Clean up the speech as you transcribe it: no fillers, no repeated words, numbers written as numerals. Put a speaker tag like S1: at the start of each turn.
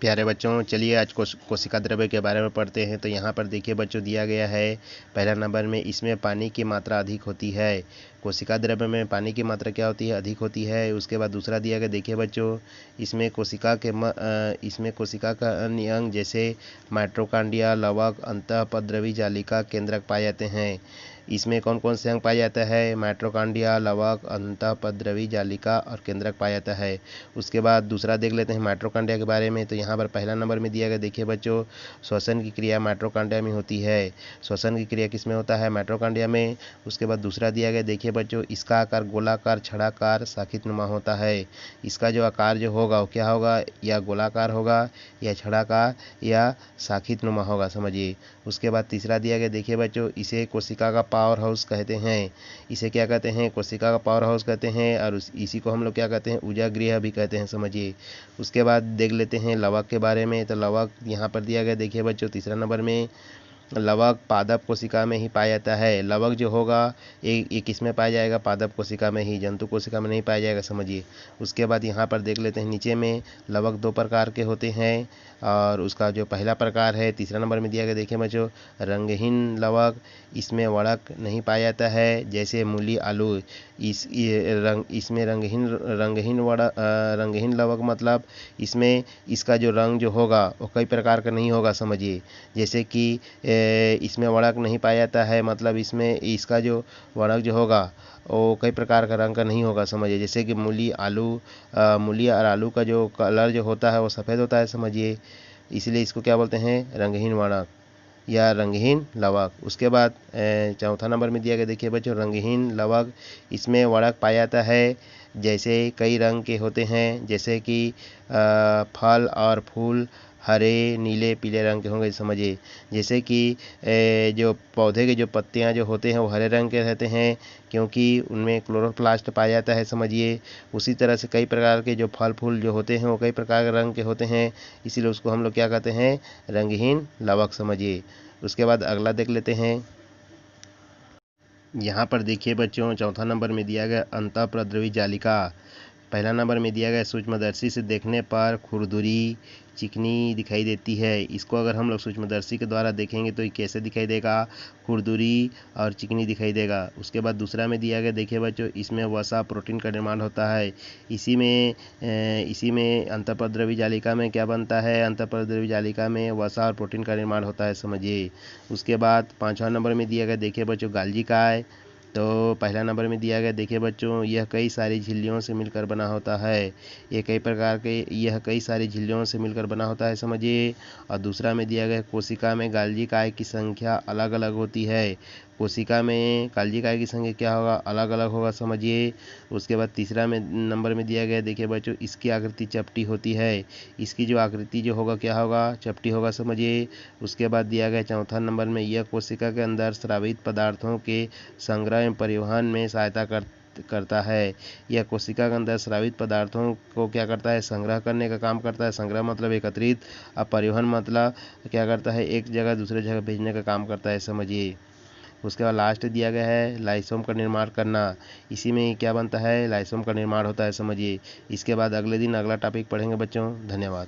S1: प्यारे बच्चों, चलिए आज कोशिका द्रव्य के बारे में पढ़ते हैं। तो यहाँ पर देखिए बच्चों, दिया गया है पहला नंबर में, इसमें पानी की मात्रा अधिक होती है। कोशिका द्रव्य में पानी की मात्रा क्या होती है? अधिक होती है। उसके बाद दूसरा दिया गया, देखिए बच्चों, इसमें कोशिका का अन्य अंग जैसे माइटोकॉन्ड्रिया, लवक, अंतःपद्रवी जालिका, केंद्रक पाए जाते हैं। इसमें कौन कौन से अंग पाया जाता है? माइटोकॉन्ड्रिया, लवक, अंतःपद्रवी जालिका और केंद्रक पाया जाता है। उसके बाद दूसरा देख लेते हैं माइटोकॉन्ड्रिया के बारे में। तो यहाँ पर पहला नंबर में दिया गया, देखिए बच्चों, श्वसन की क्रिया माइटोकॉन्ड्रिया में होती है। श्वसन की क्रिया किसमें होता है? माइटोकॉन्ड्रिया में। उसके बाद दूसरा दिया गया, देखिए बच्चों, इसका आकार गोलाकार, छड़ाकार, शाखितनुमा होता है। इसका जो आकार जो होगा वो क्या होगा? या गोलाकार होगा, या छड़ाकार, या शाखितनुमा होगा, समझिए। उसके बाद तीसरा दिया गया, देखिए बच्चों, इसे कोशिका का पावर हाउस कहते हैं। इसे क्या कहते हैं? कोशिका का पावर हाउस कहते हैं। और इसी को हम लोग क्या कहते हैं? ऊर्जा गृह भी कहते हैं, समझिए। उसके बाद देख लेते हैं लवक के बारे में। तो लवक यहाँ पर दिया गया, देखिए बच्चों, तीसरा नंबर में, लवक पादप कोशिका में ही पाया जाता है। लवक जो होगा ये किस में पाया जाएगा? पादप कोशिका में ही, जंतु कोशिका में नहीं पाया जाएगा, समझिए। उसके बाद यहाँ पर देख लेते हैं नीचे में, लवक दो प्रकार के होते हैं। और उसका जो पहला प्रकार है, तीसरा नंबर में दिया गया, देखिए बच्चों, रंगहीन लवक। इसमें वड़क नहीं पाया जाता है, जैसे मूली, आलू। इसमें रंगहीन लवक मतलब इसमें इसका जो रंग जो होगा वो कई प्रकार का नहीं होगा, समझिए। जैसे कि इसमें वड़क नहीं पाया जाता है, मतलब इसमें इसका जो वड़क जो होगा वो कई प्रकार का रंग का नहीं होगा, समझिए। जैसे कि मूली और आलू का जो कलर जो होता है वो सफ़ेद होता है, समझिए। इसलिए इसको क्या बोलते हैं? रंगहीन वड़क या रंगहीन लवक। उसके बाद चौथा नंबर में दिया गया, देखिए बच्चों, रंगहीन लवक। इसमें वड़क पाया जाता है, जैसे कई रंग के होते हैं, जैसे कि फल और फूल हरे, नीले, पीले रंग के होंगे, समझिए। जैसे कि जो पौधे के जो पत्तियां जो होते हैं वो हरे रंग के रहते हैं, क्योंकि उनमें क्लोरोप्लास्ट पाया जाता है, समझिए। उसी तरह से कई प्रकार के जो फल फूल जो होते हैं वो कई प्रकार के रंग के होते हैं, इसीलिए उसको हम लोग क्या कहते हैं? रंगहीन लवक, समझिए। उसके बाद अगला देख लेते हैं। यहाँ पर देखिए बच्चों, चौथा नंबर में दिया गया अंतःपद्रवी जालिका। पहला नंबर में दिया गया, सूक्ष्मदर्शी से देखने पर खुरदुरी चिकनी दिखाई देती है। इसको अगर हम लोग सूक्ष्मदर्शी के द्वारा देखेंगे तो ये कैसे दिखाई देगा? खुरदुरी और चिकनी दिखाई देगा। उसके बाद दूसरा में दिया गया, देखिए बच्चों, इसमें वसा प्रोटीन का निर्माण होता है। इसी में अंतःपद्रवी जालिका में क्या बनता है? अंतःपद्रवी जालिका में वसा और प्रोटीन का निर्माण होता है, समझिए। उसके बाद पाँचवा नंबर में दिया गया, देखिए बच्चों, गाल्जी काय। तो पहला नंबर में दिया गया, देखिए बच्चों, यह कई सारी झिल्लियों से मिलकर बना होता है। यह कई सारी झिल्लियों से मिलकर बना होता है, समझिए। और दूसरा में दिया गया, कोशिका में गाल्जी काय की संख्या अलग अलग होती है। कोशिका में गाल्जी काय की संख्या क्या होगा? अलग अलग होगा, समझिए। उसके बाद तीसरा में नंबर में दिया गया, देखिए बच्चों, इसकी आकृति चपटी होती है। इसकी जो आकृति जो होगा क्या होगा? चपटी होगा, समझिए। उसके बाद दिया गया चौथा नंबर में, यह कोशिका के अंदर स्रावित पदार्थों के संग्रह एवं परिवहन में सहायता करता है। यह कोशिका के अंदर स्रावित पदार्थों को क्या करता है? संग्रह करने का काम करता है। संग्रह मतलब एकत्रित, और परिवहन मतलब क्या करता है? एक जगह दूसरे जगह भेजने का काम करता है, समझिए। उसके बाद लास्ट दिया गया है, लाइसोम का निर्माण करना। इसी में क्या बनता है? लाइसोम का निर्माण होता है, समझिए। इसके बाद अगले दिन अगला टॉपिक पढ़ेंगे बच्चों। धन्यवाद।